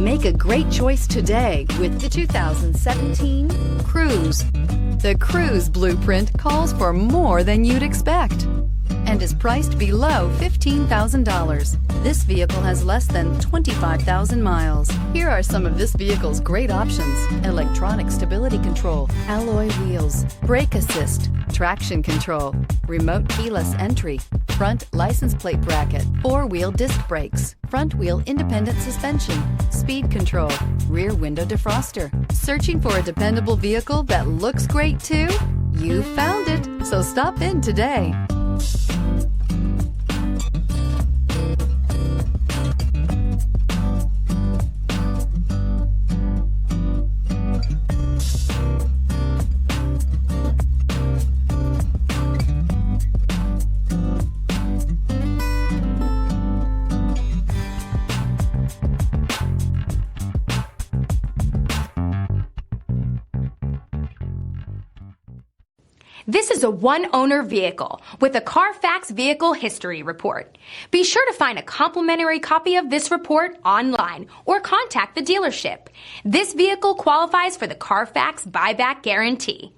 Make a great choice today with the 2017 Cruze. The Cruze blueprint calls for more than you'd expect and is priced below $15,000. This vehicle has less than 25,000 miles. Here are some of this vehicle's great options: electronic stability control, alloy wheels, brake assist, traction control, remote keyless entry, front license plate bracket, four-wheel disc brakes, front wheel independent suspension, speed control, rear window defroster. Searching for a dependable vehicle that looks great too? You found it, so stop in today. This is a one-owner vehicle with a Carfax Vehicle History Report. Be sure to find a complimentary copy of this report online or contact the dealership. This vehicle qualifies for the Carfax Buyback Guarantee.